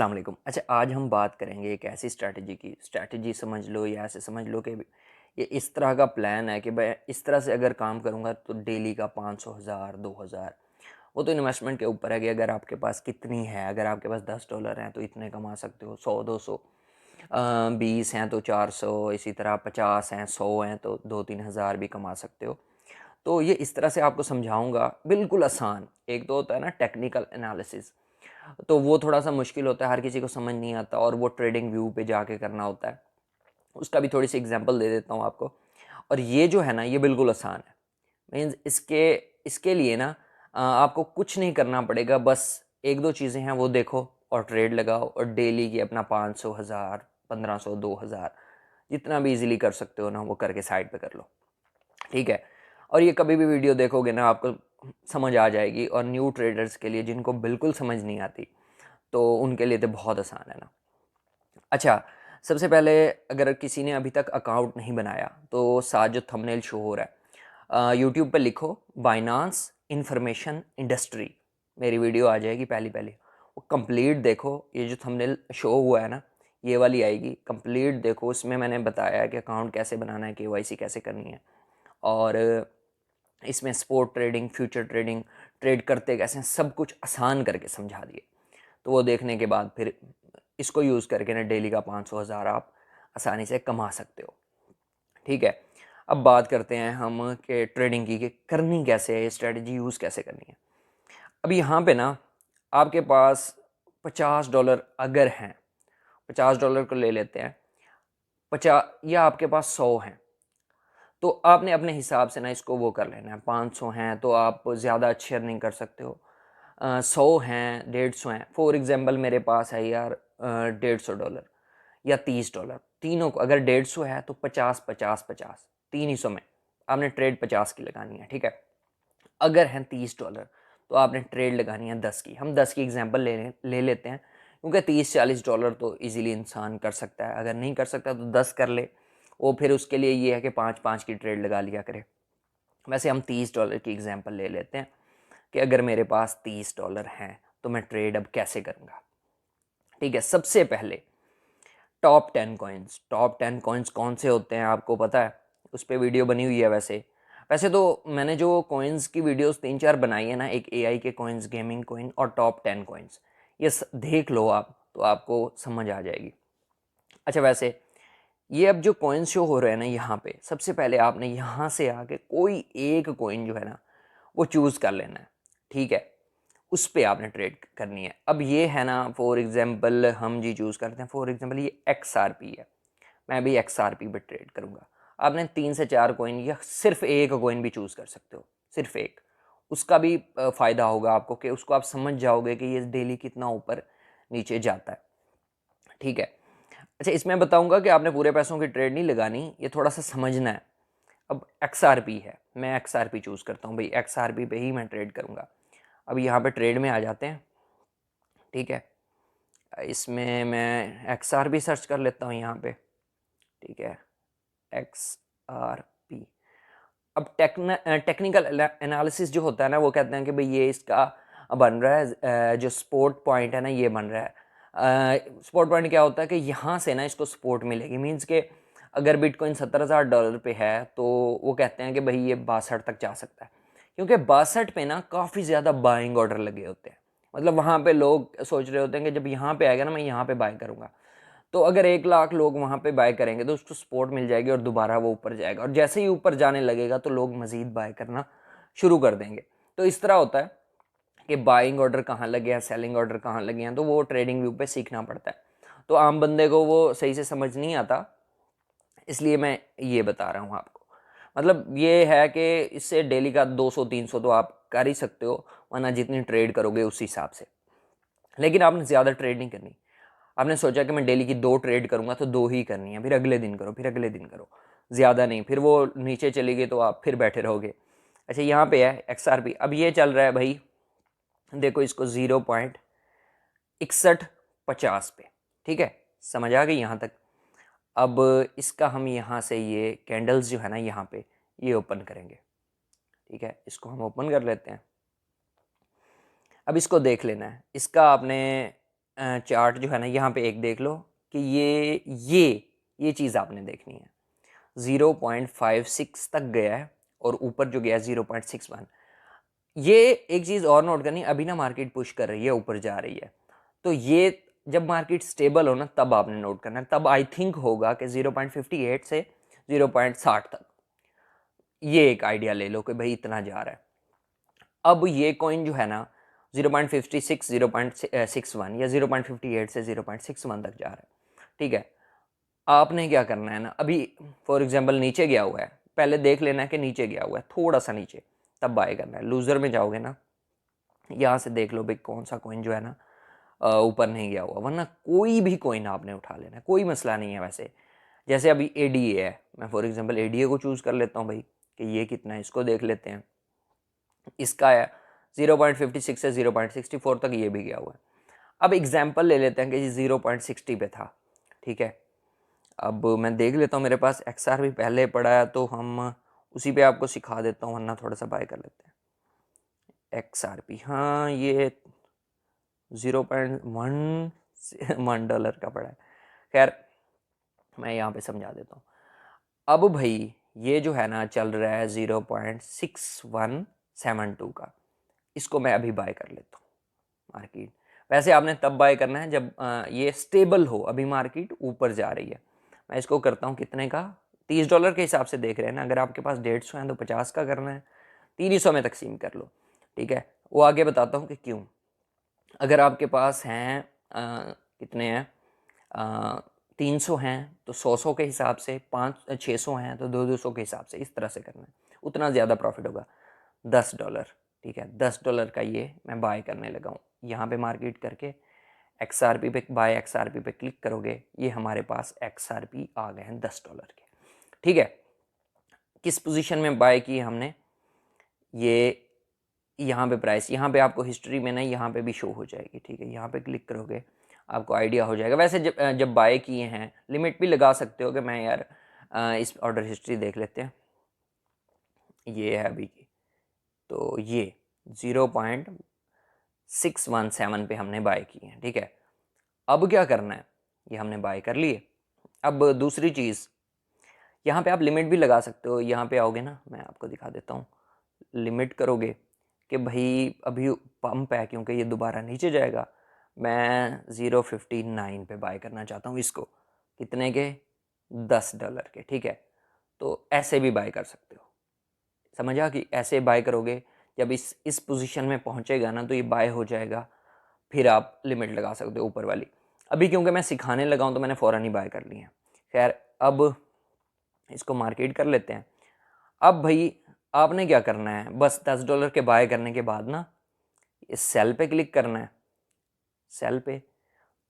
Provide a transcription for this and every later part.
अस्सलाम वालेकुम। अच्छा, आज हम बात करेंगे एक ऐसी स्ट्रैटेजी की। स्ट्रैटेजी समझ लो या ऐसे समझ लो कि ये इस तरह का प्लान है कि मैं इस तरह से अगर काम करूँगा तो डेली का 500 हज़ार 2000, वो तो इन्वेस्टमेंट के ऊपर है कि अगर आपके पास कितनी है। अगर आपके पास $10 हैं तो इतने कमा सकते हो, 100 200, 20 हैं तो 400, इसी तरह 50 हैं, 100 हैं तो 2-3 हज़ार भी कमा सकते हो। तो ये इस तरह से आपको समझाऊंगा, बिल्कुल आसान। एक तो होता है ना टेक्निकल एनालिसिस, तो वो थोड़ा-सा मुश्किल होता है, हर किसी को समझ नहीं आता और वो ट्रेडिंग व्यू पे जाके करना होता है। उसका भी थोड़ी-सी एग्ज़ाम्पल दे देता हूँ आपको। और ये जो है ना, ये बिल्कुल आसान है। मीन्स इसके इसके लिए ना आपको कुछ नहीं करना पड़ेगा, बस 1-2 चीज़ें हैं वो देखो और ट्रेड लगाओ और डेली की अपना 500, 1000, 1500, 2000 जितना भी ईज़िली कर सकते हो ना, वो करके साइड पे कर लो। ठीक है? और ये कभी भी वीडियो देखोगे ना, आपको समझ आ जाएगी। और न्यू ट्रेडर्स के लिए, जिनको बिल्कुल समझ नहीं आती, तो उनके लिए तो बहुत आसान है ना। अच्छा, सबसे पहले अगर किसी ने अभी तक अकाउंट नहीं बनाया तो साथ जो थंबनेल शो हो रहा है, यूट्यूब पे लिखो बाइनांस इंफॉर्मेशन इंडस्ट्री, मेरी वीडियो आ जाएगी पहली पहली। वो कंप्लीट देखो, ये जो थंबनेल शो हुआ है ना, ये वाली आएगी। कंप्लीट देखो, उसमें मैंने बताया है कि अकाउंट कैसे बनाना है, केवाईसी कैसे करनी है, और इसमें sport trading, future trading, trade करते कैसे हैं, सब कुछ आसान करके समझा दिए। तो वो देखने के बाद फिर इसको यूज़ करके ना डेली का 500 हज़ार आप आसानी से कमा सकते हो। ठीक है? अब बात करते हैं हम कि ट्रेडिंग की, कि करनी कैसे है, ये स्ट्रेटजी यूज़ कैसे करनी है। अब यहाँ पे ना आपके पास $50 अगर हैं, $50 को ले लेते हैं, 50 या आपके पास 100 हैं, तो आपने अपने हिसाब से ना इसको वो कर लेना है। 500 हैं तो आप ज़्यादा अच्छी अर्निंग कर सकते हो। 100 हैं, 150 हैं, फॉर एग्जांपल मेरे पास है यार $150 या $30। तीनों को अगर 150 है तो 50 50 50, तीन हिस्सों में आपने ट्रेड 50 की लगानी है। ठीक है? अगर हैं $30 तो आपने ट्रेड लगानी है 10 की। हम 10 की एग्जांपल ले लेते हैं, क्योंकि $30-40 तो इजीली इंसान कर सकता है। अगर नहीं कर सकता तो 10 कर ले। वो फिर उसके लिए ये है कि 5-5 की ट्रेड लगा लिया करे। वैसे हम $30 की एग्जांपल ले लेते हैं कि अगर मेरे पास $30 हैं तो मैं ट्रेड अब कैसे करूँगा। ठीक है? सबसे पहले टॉप 10 कॉइन्स कौन से होते हैं आपको पता है? उस पे वीडियो बनी हुई है वैसे। वैसे तो मैंने जो कॉइन्स की वीडियोस 3-4 बनाई है ना, एक एआई के कॉइन्स, गेमिंग कॉइन और टॉप 10 कॉइन्स, ये देख लो आप, तो आपको समझ आ जाएगी। अच्छा, वैसे ये अब जो कॉइन्स शो हो रहे हैं ना यहाँ पे, सबसे पहले आपने यहाँ से आके कोई एक कॉइन जो है ना, वो चूज़ कर लेना है। ठीक है? उस पे आपने ट्रेड करनी है। अब ये है ना, फॉर एग्जांपल हम जी चूज़ करते हैं, फॉर एग्जांपल ये XRP है, मैं भी XRP पे ट्रेड करूँगा। आपने 3 से 4 कॉइन या सिर्फ एक कॉइन भी चूज़ कर सकते हो, सिर्फ एक। उसका भी फ़ायदा होगा आपको कि उसको आप समझ जाओगे कि ये डेली कितना ऊपर नीचे जाता है। ठीक है? अच्छा, इसमें बताऊँगा कि आपने पूरे पैसों की ट्रेड नहीं लगानी, ये थोड़ा-सा समझना है। अब XRP है, मैं XRP चूज़ करता हूँ, भई XRP पे ही मैं ट्रेड करूँगा। अब यहाँ पे ट्रेड में आ जाते हैं। ठीक है? इसमें मैं XRP सर्च कर लेता हूँ यहाँ पे। ठीक है? XRP। अब टेक्निकल एनालिसिस जो होता है ना, वो कहते हैं कि भाई ये इसका बन रहा है, जो सपोर्ट पॉइंट है ना, ये बन रहा है। सपोर्ट पॉइंट क्या होता है कि यहाँ से ना इसको सपोर्ट मिलेगी। मीन्स के अगर बिटकॉइन $70,000 पे है तो वो कहते हैं कि भाई ये 62 तक जा सकता है, क्योंकि 62 पे ना काफ़ी ज़्यादा बाइंग ऑर्डर लगे होते हैं। मतलब वहाँ पे लोग सोच रहे होते हैं कि जब यहाँ पे आएगा ना, मैं यहाँ पे बाय करूँगा। तो अगर 1 लाख लोग वहाँ पे बाय करेंगे तो उसको सपोर्ट मिल जाएगी और दोबारा वो ऊपर जाएगा, और जैसे ही ऊपर जाने लगेगा तो लोग मज़ीद बाय करना शुरू कर देंगे। तो इस तरह होता है कि बाइंग ऑर्डर कहाँ लगे हैं, सेलिंग ऑर्डर कहाँ लगे हैं, तो वो ट्रेडिंग व्यू पे सीखना पड़ता है। तो आम बंदे को वो सही से समझ नहीं आता, इसलिए मैं ये बता रहा हूँ आपको। मतलब ये है कि इससे डेली का 200-300 तो आप कर ही सकते हो, वरना जितनी ट्रेड करोगे उस हिसाब से। लेकिन आपने ज़्यादा ट्रेड नहीं करनी। आपने सोचा कि मैं डेली की 2 ट्रेड करूँगा तो 2 ही करनी है, फिर अगले दिन करो, फिर अगले दिन करो, ज़्यादा नहीं। फिर वो नीचे चली गई तो आप फिर बैठे रहोगे। अच्छा, यहाँ पे है XRP, अब ये चल रहा है भाई, देखो इसको 0.6150 पे। ठीक है? समझ आ गई यहाँ तक? अब इसका हम यहाँ से ये कैंडल्स जो है ना यहाँ पे, ये ओपन करेंगे। ठीक है? इसको हम ओपन कर लेते हैं। अब इसको देख लेना है। इसका आपने चार्ट जो है ना यहाँ पे एक देख लो कि ये चीज़ आपने देखनी है। 0.56 तक गया है और ऊपर जो गया है 0.61। ये एक चीज़ और नोट करनी, अभी ना मार्केट पुश कर रही है, ऊपर जा रही है, तो ये जब मार्केट स्टेबल हो ना तब आपने नोट करना है। तब आई थिंक होगा कि 0.58 से 0.60 तक, ये एक आइडिया ले लो कि भाई इतना जा रहा है। अब ये कॉइन जो है ना 0.56, 0.61 या 0.58 से 0.61 तक जा रहा है, ठीक है। आपने क्या करना है ना, अभी फॉर एग्जांपल नीचे गया हुआ है, पहले देख लेना है कि नीचे गया हुआ है थोड़ा सा नीचे, तब बाय करना है। लूजर में जाओगे ना, यहाँ से देख लो भाई कौन सा कॉइन जो है ना ऊपर नहीं गया हुआ, वरना कोई भी कॉइन आपने उठा लेना है, कोई मसला नहीं है। वैसे जैसे अभी एडीए है, मैं फॉर एग्जांपल एडीए को चूज कर लेता हूँ भाई कि ये कितना है, इसको देख लेते हैं। इसका है 0.56 से 0.64 तक, ये भी गया हुआ है। अब एग्जाम्पल ले लेते हैं कि 0.60 पे था, ठीक है। अब मैं देख लेता हूँ, मेरे पास एक्सआर भी पहले पड़ा है, तो हम उसी पे आपको सिखा देता हूँ, वरना थोड़ा सा बाय कर लेते हैं। XRP, हाँ ये 0.1 का पड़ा है। खैर मैं यहाँ पे समझा देता हूँ। अब भाई ये जो है ना चल रहा है 0.6172 का, इसको मैं अभी बाय कर लेता हूँ मार्केट। वैसे आपने तब बाय करना है जब ये स्टेबल हो, अभी मार्केट ऊपर जा रही है। मैं इसको करता हूँ कितने का, $30 के हिसाब से देख रहे हैं ना, अगर आपके पास 150 है तो 50 का करना है, 300 में तकसीम कर लो, ठीक है। वो आगे बताता हूँ कि क्यों। अगर आपके पास हैं कितने हैं 300 हैं तो 100 के हिसाब से, 600 हैं तो 200 के हिसाब से, इस तरह से करना है, उतना ज़्यादा प्रॉफिट होगा। $10, ठीक है, $10 का ये मैं बाय करने लगा हूँ। यहाँ पे मार्केट करके XRP पे, बाय XRP पे क्लिक करोगे, ये हमारे पास XRP आ गए हैं $10 के, ठीक है। किस पोजीशन में बाय की हमने, ये यहाँ पे प्राइस, यहाँ पे आपको हिस्ट्री में ना यहाँ पे भी शो हो जाएगी, ठीक है। यहाँ पे क्लिक करोगे आपको आइडिया हो जाएगा। वैसे जब बाय किए हैं लिमिट भी लगा सकते हो कि मैं यार इस ऑर्डर हिस्ट्री देख लेते हैं, ये है अभी की, तो ये 0.617 पे हमने बाय किए हैं, ठीक है। अब क्या करना है, ये हमने बाय कर लिए। अब दूसरी चीज़, यहाँ पे आप लिमिट भी लगा सकते हो। यहाँ पे आओगे ना, मैं आपको दिखा देता हूँ, लिमिट करोगे कि भाई अभी पंप है क्योंकि ये दोबारा नीचे जाएगा, मैं 0.59 पे बाय करना चाहता हूँ इसको, कितने के, $10 के, ठीक है। तो ऐसे भी बाय कर सकते हो, समझा कि ऐसे बाय करोगे, जब इस पोजीशन में पहुंचेगा ना तो ये बाय हो जाएगा, फिर आप लिमिट लगा सकते हो ऊपर वाली। अभी क्योंकि मैं सिखाने लगा हूँ तो मैंने फ़ौरन ही बाय कर ली है। खैर अब इसको मार्केट कर लेते हैं। अब भाई आपने क्या करना है, बस $10 के बाय करने के बाद ना इस सेल पे क्लिक करना है, सेल पे,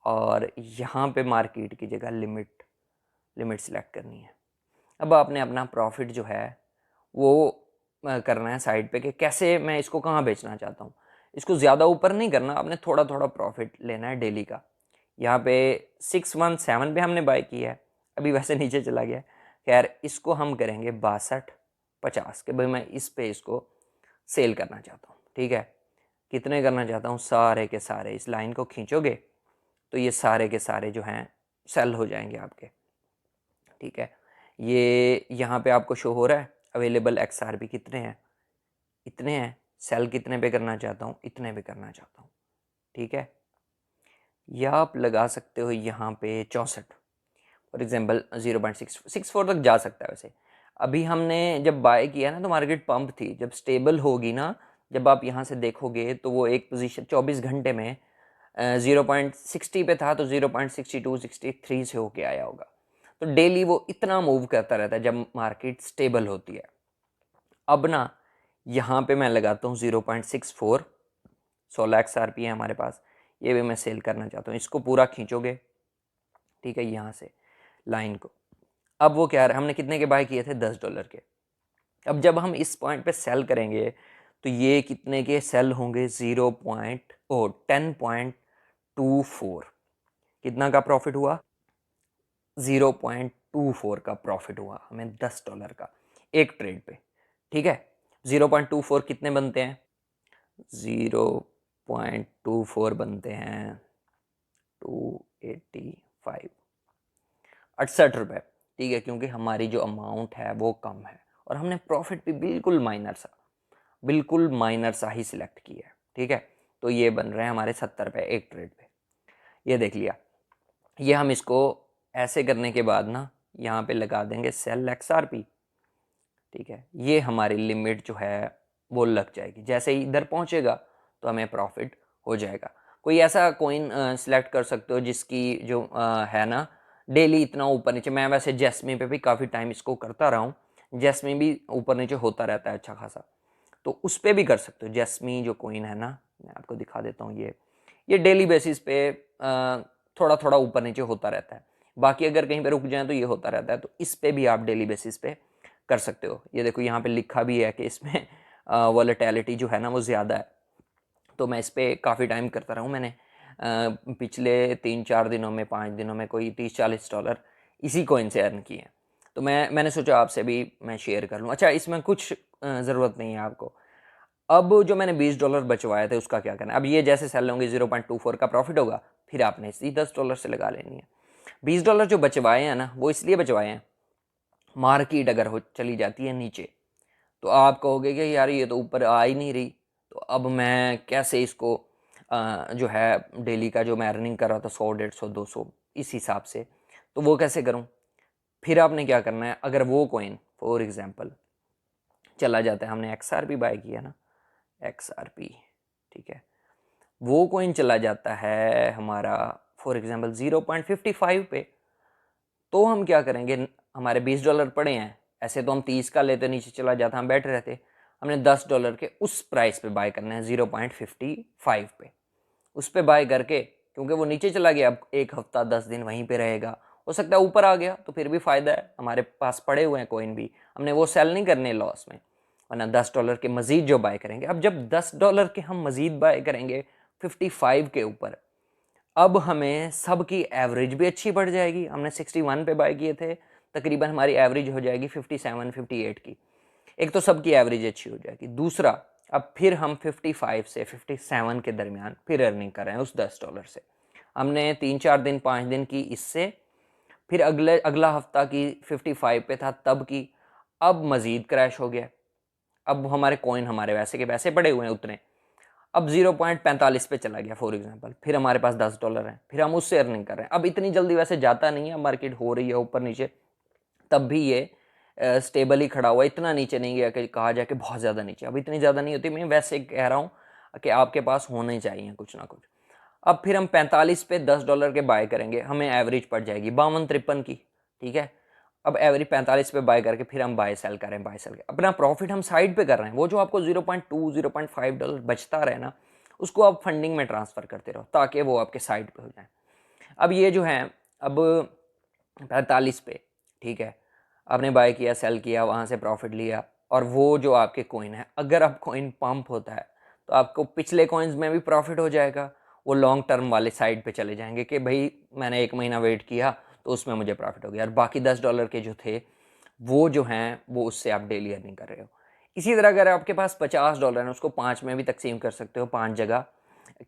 और यहाँ पे मार्केट की जगह लिमिट लिमिट सेलेक्ट करनी है। अब आपने अपना प्रॉफिट जो है वो करना है साइड पे, कि कैसे मैं इसको कहाँ बेचना चाहता हूँ। इसको ज़्यादा ऊपर नहीं करना, आपने थोड़ा थोड़ा प्रॉफिट लेना है डेली का। यहाँ पे 617 पे हमने बाय किया है, अभी वैसे नीचे चला गया। खैर इसको हम करेंगे 62.50 के, भाई मैं इस पे इसको सेल करना चाहता हूँ, ठीक है। कितने करना चाहता हूँ, सारे के सारे, इस लाइन को खींचोगे तो ये सारे के सारे जो हैं सेल हो जाएंगे आपके, ठीक है। ये यहाँ पे आपको शो हो रहा है अवेलेबल XRP कितने हैं, इतने हैं। सेल कितने पे करना चाहता हूँ, इतने पे करना चाहता हूँ, ठीक है। या आप लगा सकते हो यहाँ पे 64, फॉर एग्जांपल 0.664 तक जा सकता है। वैसे अभी हमने जब बाय किया ना तो मार्केट पंप थी, जब स्टेबल होगी ना, जब आप यहाँ से देखोगे तो वो एक पोजीशन 24 घंटे में 0.60 पे था, तो 0.62 63 से होके आया होगा। तो डेली वो इतना मूव करता रहता है जब मार्केट स्टेबल होती है। अब ना यहाँ पे मैं लगाता हूँ 0.64, 16 XRP है हमारे पास, ये भी मैं सेल करना चाहता हूँ। इसको पूरा खींचोगे, ठीक है, यहाँ से लाइन को। अब वो क्या है, हमने कितने के बाय किए थे, $10 के। अब जब हम इस पॉइंट पे सेल करेंगे तो ये कितने के सेल होंगे, 10.24। कितना का प्रॉफिट हुआ, 0.24 का प्रॉफिट हुआ हमें $10 का एक ट्रेड पे, ठीक है। 0.24 कितने बनते हैं, 0.24 बनते हैं 285, 68 रुपये, ठीक है, क्योंकि हमारी जो अमाउंट है वो कम है और हमने प्रॉफिट भी बिल्कुल माइनर सा ही सिलेक्ट किया है, ठीक है। तो ये बन रहे हैं हमारे 70 रुपये एक ट्रेड पे, ये देख लिया। ये हम इसको ऐसे करने के बाद ना यहाँ पे लगा देंगे सेल XRP, ठीक है। ये हमारी लिमिट जो है वो लग जाएगी, जैसे ही इधर पहुँचेगा तो हमें प्रॉफिट हो जाएगा। कोई ऐसा कोइन सिलेक्ट कर सकते हो जिसकी जो है ना डेली इतना ऊपर नीचे। मैं वैसे जैस्मी पे भी काफ़ी टाइम इसको करता रहा हूँ, जैस्मी भी ऊपर नीचे होता रहता है अच्छा खासा, तो उस पर भी कर सकते हो। जैस्मी जो कोइन है ना, मैं आपको दिखा देता हूँ, ये डेली बेसिस पे थोड़ा थोड़ा ऊपर नीचे होता रहता है। बाकी अगर कहीं पे रुक जाए तो ये होता रहता है, तो इस पे भी आप डेली बेसिस पे कर सकते हो। ये देखो यहाँ पे लिखा भी है कि इसमें वॉलेटिलिटी जो है ना वो ज़्यादा है, तो मैं इस पर काफ़ी टाइम करता रहा हूँ। मैंने पिछले 3-4 दिनों में 5 दिनों में कोई $30-40 इसी कॉइन से अर्न किए हैं। तो मैंने सोचा आपसे भी मैं शेयर कर लूँ। अच्छा, इसमें कुछ ज़रूरत नहीं है आपको। अब जो मैंने $20 बचवाए थे उसका क्या करना है? अब ये जैसे सेल होंगे 0.24 का प्रॉफिट होगा, फिर आपने इसी $10 से लगा लेनी है। $20 जो बचवाए हैं ना वो इसलिए बचवाए हैं, मार्केट अगर हो चली जाती है नीचे तो आप कहोगे कि यार ये तो ऊपर आ ही नहीं रही, तो अब मैं कैसे इसको जो है डेली का जो मैं अर्निंग कर रहा था 100, 150, 200 इस हिसाब से, तो वो कैसे करूं? फिर आपने क्या करना है, अगर वो कॉइन फॉर एग्जांपल चला जाता है, हमने XRP बाय किया ना, XRP, ठीक है, वो कॉइन चला जाता है हमारा फॉर एग्जांपल 0.55 पे, तो हम क्या करेंगे? हमारे $20 पड़े हैं, ऐसे तो हम 30 का लेते नीचे चला जाता, हम बैठे रहते। हमने $10 के उस प्राइस पे बाय करना है 0.55 पे, उस पे बाय करके, क्योंकि वो नीचे चला गया, अब एक हफ्ता 10 दिन वहीं पे रहेगा, हो सकता है ऊपर आ गया तो फिर भी फायदा है, हमारे पास पड़े हुए हैं कॉइन भी, हमने वो सेल नहीं करने लॉस में, वरना $10 के मजीद जो बाय करेंगे। अब जब $10 के हम मजीद बाय करेंगे 55 के ऊपर, अब हमें सब की एवरेज भी अच्छी बढ़ जाएगी। हमने 61 पे बाय किए थे, तकरीबन हमारी एवरेज हो जाएगी 57, 58 की। एक तो सबकी एवरेज अच्छी हो जाएगी, दूसरा अब फिर हम 55 से 57 के दरमियान फिर अर्निंग कर रहे हैं उस $10 से। हमने 3-4 दिन 5 दिन की इससे, फिर अगला हफ्ता की 55 पे था तब की, अब मजीद क्रैश हो गया। अब हमारे कॉइन हमारे वैसे के वैसे पड़े हुए हैं उतने, अब 0.45 पे चला गया फॉर एग्जांपल, फिर हमारे पास $10 हैं, फिर हम उससे अर्निंग कर रहे हैं। अब इतनी जल्दी वैसे जाता नहीं है, मार्केट हो रही है ऊपर नीचे, तब भी ये स्टेबल ही खड़ा हुआ, इतना नीचे नहीं गया कि कहा जाए कि बहुत ज़्यादा नीचे। अब इतनी ज़्यादा नहीं होती, मैं वैसे कह रहा हूँ कि आपके पास होने चाहिए कुछ ना कुछ। अब फिर हम 45 पे $10 के बाय करेंगे, हमें एवरेज पड़ जाएगी 52-53 की, ठीक है। अब एवरेज 45 पे बाय करके फिर हम बाय सेल करें, बाय सेल अपना प्रॉफिट हम साइड पे कर रहे हैं। वो जो आपको 0.2 $0.5 बचता रहे ना, उसको आप फंडिंग में ट्रांसफ़र करते रहो ताकि वो आपके साइड पे हो जाए। अब ये जो है, अब 45 पे, ठीक है, आपने बाय किया, सेल किया, वहाँ से प्रॉफिट लिया, और वो जो आपके कॉइन है, अगर अब कॉइन पंप होता है तो आपको पिछले कॉइन्स में भी प्रॉफिट हो जाएगा, वो लॉन्ग टर्म वाले साइड पे चले जाएंगे कि भाई मैंने 1 महीना वेट किया तो उसमें मुझे प्रॉफिट हो गया, और बाकी $10 के जो थे वो जो हैं वो उससे आप डेली अर्निंग कर रहे हो। इसी तरह अगर आपके पास $50 है, उसको 5 में भी तकसीम कर सकते हो, 5 जगह,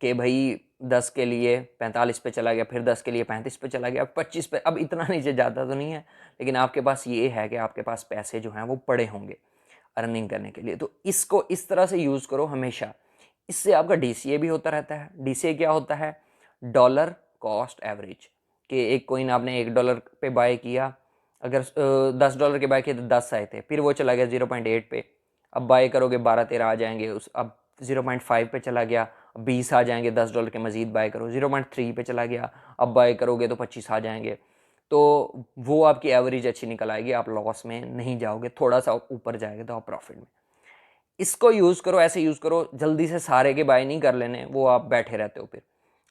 कि भाई 10 के लिए 45 पे चला गया, फिर 10 के लिए 35 पे चला गया, 25 पे, अब इतना नीचे जाता तो नहीं है, लेकिन आपके पास ये है कि आपके पास पैसे जो हैं वो पड़े होंगे अर्निंग करने के लिए। तो इसको इस तरह से यूज़ करो हमेशा, इससे आपका DCA भी होता रहता है। DCA क्या होता है? डॉलर कॉस्ट एवरेज, कि एक कॉइन आपने $1 पे बाय किया, अगर $10 के बाय किए तो 10 आए थे, फिर वो चला गया 0.8 पे, अब बाय करोगे 12-13 आ जाएंगे, उस अब 0.5 पे चला गया, 20 आ जाएंगे, $10 के मजीद बाय करो, 0.3 पे चला गया, अब बाय करोगे तो 25 आ जाएंगे, तो वो आपकी एवरेज अच्छी निकल आएगी, आप लॉस में नहीं जाओगे, थोड़ा सा ऊपर जाएगा तो आप प्रॉफिट में। इसको यूज़ करो, ऐसे यूज़ करो, जल्दी से सारे के बाय नहीं कर लेने, वो आप बैठे रहते हो फिर।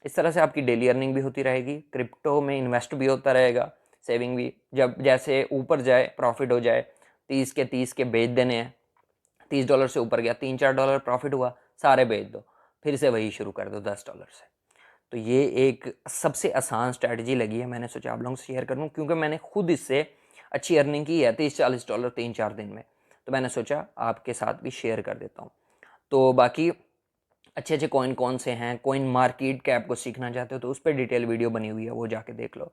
इस तरह से आपकी डेली अर्निंग भी होती रहेगी, क्रिप्टो में इन्वेस्ट भी होता रहेगा, सेविंग भी, जब जैसे ऊपर जाए प्रॉफिट हो जाए, 30 के बेच देने हैं, $30 से ऊपर गया, $3-4 प्रॉफिट हुआ, सारे बेच दो, फिर से वही शुरू कर दो $10 से। तो ये एक सबसे आसान स्ट्रैटेजी लगी है, मैंने सोचा आप लोगों से शेयर करूँ, क्योंकि मैंने खुद इससे अच्छी अर्निंग की है, $30-40 3-4 दिन में, तो मैंने सोचा आपके साथ भी शेयर कर देता हूँ। तो बाकी अच्छे अच्छे कॉइन कौन से हैं, कॉइन मार्केट कैप को सीखना चाहते हो तो उस पर डिटेल वीडियो बनी हुई है, वो जाके देख लो।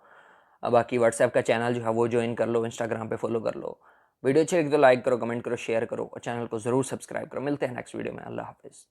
बाकी व्हाट्सएप का चैनल जो है वो ज्वाइन कर लो, इंस्टाग्राम पे फॉलो कर लो। वीडियो अच्छी लगी तो लाइक करो, कमेंट करो, शेयर करो और चैनल को ज़रूर सब्सक्राइब करो। मिलते हैं नेक्स्ट वीडियो में। अल्लाह हाफिज़।